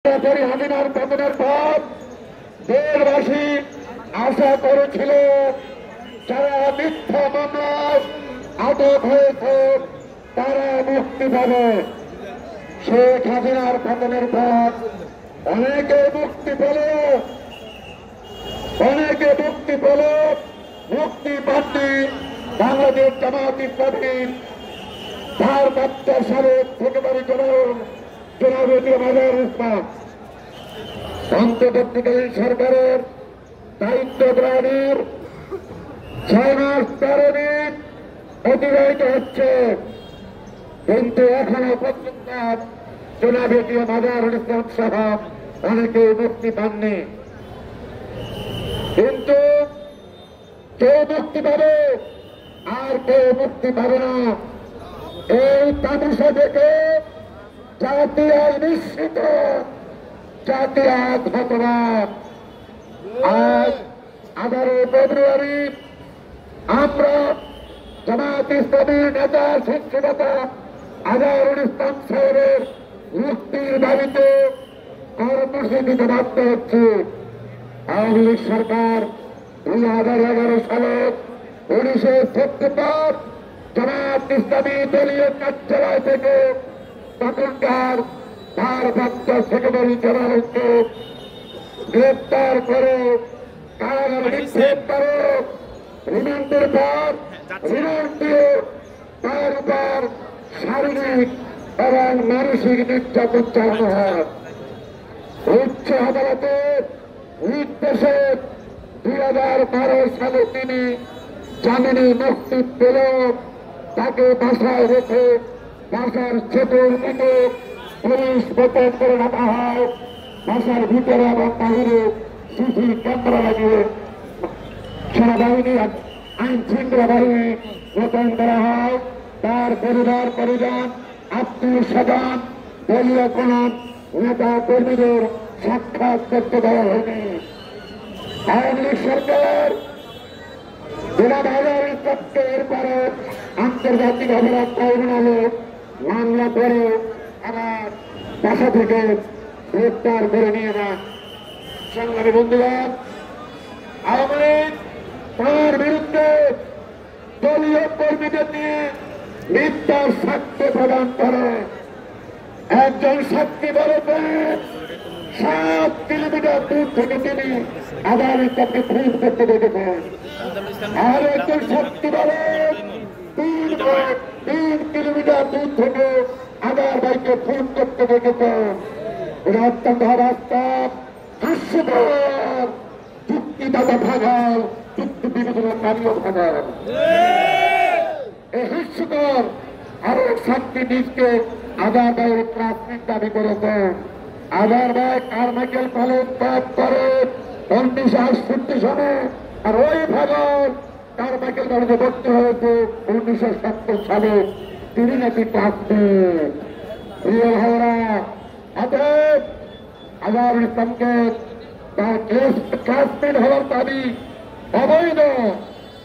হাসিনার পতনের পর দেশবাসী আশা করেছিল যারা মিথ্যা মামলায় আটক হয়েছে তারা মুক্তি পাবে। শেখ হাসিনার পতনের পর অনেকে মুক্তি পেল, মুক্তি পাননি বাংলাদেশ জামায়াত ইসলামীর ভারপ্রাপ্ত সাবেক সেক্রেটারি জেনারেল জনাব মাজার ইসলাম অন্তর্বর্তীকালীন সরকারের দায়িত্ব গ্রহণের 6 মাস 13 দিন অতিবাহিত হচ্ছে, কিন্তু এখনো পর্যন্ত জনাব মাজার ইসলাম সহ অনেকে মুক্তি পাননি। কিন্তু কেউ মুক্তি পাবে আর কেউ মুক্তি পাবে না। এই তামাশা দেখে জাতি আজ নিশ্চিত, জাতি আজ হতবাক। আজ 11 ফেব্রুয়ারি আমরা জামায়াত ইসলামীর নেতা শিক্ষিতা আজহারুল ইসলাম সাহেবের মুক্তির দাবিতে কর্মসূচিতে বাধ্য হচ্ছে। আওয়ামী লীগ সরকার 2011 সালে 19 সেপ্টেম্বর জামায়াত ইসলামী দলীয় কার্যালয় থেকে তখনকার ভারপ্রাপ্ত সেক্রেটারি জেনারেলকে গ্রেপ্তার করে কারাগারে নিক্ষেপ করে রিমান্ডের পর রিমান্ড দিয়ে তার উপর শারীরিক এবং মানসিক নির্যাতন চালানো হয়। উচ্চ আদালতের নির্দেশে 2012 সালে তিনি জামিনে মুক্তি পেল। তাকে বাসায় রেখে বাসার চতুর্দিকে পুলিশ মোতায়েন করে রাখা হয়। বাসার ভিতরে এবং বাহিরে সিসি ক্যামেরা লাগিয়ে সেনাবাহিনী আইন শৃঙ্খলা বাহিনী মোতায়েন করা হয়। তার পরিবার পরিজন আত্মীয় স্বজন দলীয় কোন নেতা কর্মীদের সাক্ষাৎ করতে দেওয়া হয়নি। আওয়ামী লীগ সরকার এরপরে আন্তর্জাতিক অপরাধ ট্রাইব্যুনালে মামলা করে আবার বাসা থেকে গ্রেপ্তার করে নিয়ে যান। সংগ্রামী বন্ধুগণ, আওয়ামী লীগ তার বিরুদ্ধে দলীয় কর্মীদের নিয়ে মিথ্যার সাক্ষ্য প্রদান করে। একজন সাক্ষী বলেছেন 7 কিলোমিটার দূর থেকে তিনি আদালতকে ফোন করতে দেখেছেন। আর একজন সাক্ষী বলেন 3 কিলোমিটার দূর থেকে আদার ভাইকে ফোন করতে দেখেছেন। এটা অত্যন্ত বাস্তব, হাস্যকর, যুক্তিদাতা ভাগাল, যুক্তি বিবেচনাকারীও ভাগাল। এই হাস্যকর আরো সাক্ষী নিজকে আদার ভাইয়ের প্রাথমিক দাবি করেছেন। আদার ভাই কারমাইকেল কলেজ ত্যাগ করে 1968 সনে, আর ওই ভাগল কারমাইকেল কলেজে ভর্তি হয়েছে 1970 সালে। তিনি নাকি ক্লাসমেট। প্রিয় ভাইরা, অতএব আজহারুল ইসলামকে তার ক্লাসমেট হওয়ার দাবি অবৈধ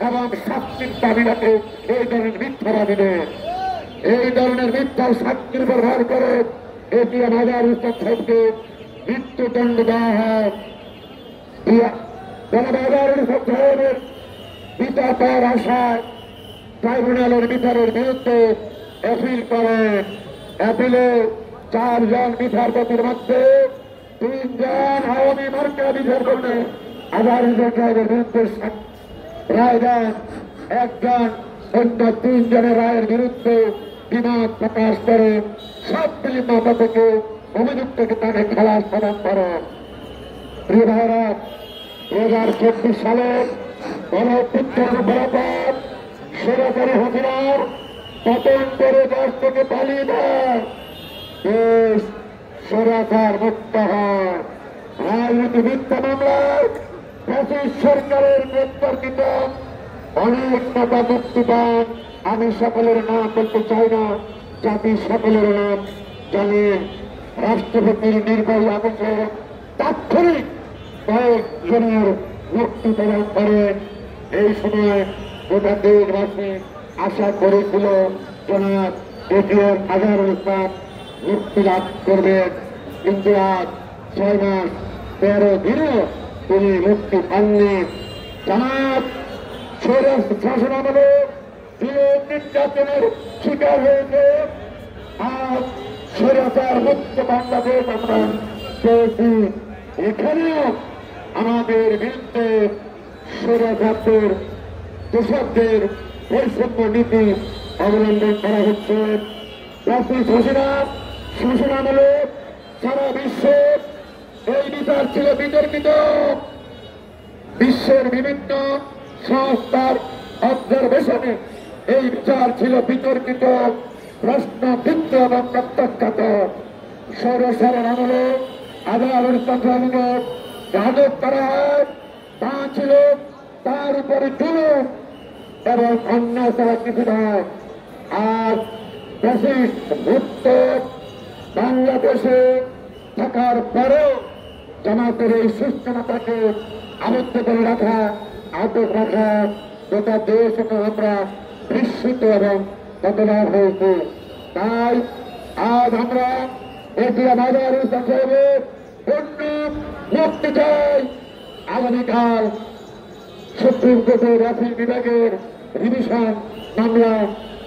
এবং শাস্তির দাবি রাখে এই ধরনের মিথ্যাবাদীদের। এই ধরনের মিথ্যার সাক্ষীর উপর ভর করে এটিএম আজহারুল ইসলাম সাহেবকে মৃত্যুদণ্ড দেওয়া হয়। আজহারুল ইসলাম সাহেবের বিচার পাওয়ার আশায় ট্রাইব্যুনালের বিচারের বিরুদ্ধে অ্যাপিল করেন। অ্যাপিলে 4 জন বিচারপতির মধ্যে 3 জন আওয়ামী মার্কা বিচারপতি আজহারুল ইসলাম সাহেবের বিরুদ্ধে রায় দেন। একজন অন্য 3 জনের রায়ের বিরুদ্ধে বিবাদ প্রকাশ করে সব মামলা থেকে অভিযুক্তকে তাকে খালাস প্রদান করেন। প্রিয় ভাইরা, 2024 সালে গণঅভ্যুত্থান বরাবর সরকারি হাসিনার পতন করে দেশ থেকে পালিয়ে যায়, দেশ সরকার মুক্ত হয়। রাজনীতি মিথ্যা মামলায় ব্রিটিশ সরকারের গ্রেপ্তারকৃত অনেক নেতা মুক্তি পান। আমি সকলের নাম বলতে চাই না, জাতি সকলের নাম জানেন। রাষ্ট্রপতির নির্বাহী আদেশে তাৎক্ষণিক কয়েকজনের মুক্তি প্রদান করেন। এই সময় গোটা দেশবাসী আশা করেছিল জনাব এটিএম আজহারুল ইসলাম মুক্তি লাভ করবেন, কিন্তু আজ 6 মাস 13 দিনও তিনি মুক্তি পাননি। জামাত শাসন আমলে নির্যাতনের শিকার হয়েছে। আর স্বৈরাচার মুক্ত বাংলাদেশ আমরা পেয়েছি। এখানেও আমাদের বিরুদ্ধে স্বৈরাচারদের দোষকদের বৈষম্য নীতি অবলম্বন করা হচ্ছে। রাষ্ট্রীয় শাসন আমলে সারা বিশ্বে এই বিচার ছিল বিতর্কিত। বিশ্বের বিভিন্ন সংস্থার অবজারভেশনে এই বিচার ছিল বিতর্কিত, প্রশ্নবিদ্ধ এবং প্রত্যাখ্যাত। স্বৈরাচারের আমলে আদালতকে আটক করা হয়, তা ছিল তার উপরে জুলুম এবং অন্য তারা কিছু নয়। আর ফ্যাসিস্ট মুক্ত বাংলাদেশে থাকার পরেও জামাতের এই সুস্থতাকে আবদ্ধ করে রাখা, আটক রাখা, গোটা দেশ আমরা বিস্মিত এবং বদলার হয়েছে। তাই আজ আমরা সাহেবের পূর্ণ মুক্তি চাই। আগামীকাল সুপ্রিম কোর্টের আপিল বিভাগের রিভিশন মামলা,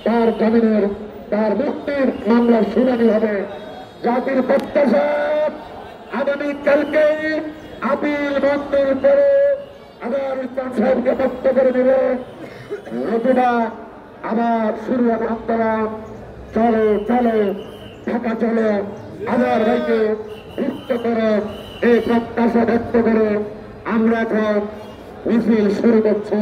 তার জামিনের, তার মুক্তির মামলার শুনানি হবে। জাতির প্রত্যাশা আগামীকালকে আপিল বন্ধের পরে আবার ইসলাম সাহেবকে মুক্ত করে দেবে। নতুবা আবার শুরু হবে আন্দোলন। চলো চলো ঢাকা চলো, আবার ভাইকে মুক্ত করে, এই প্রত্যাশা ব্যক্ত করে আমরা এখন মিছিল শুরু করছি।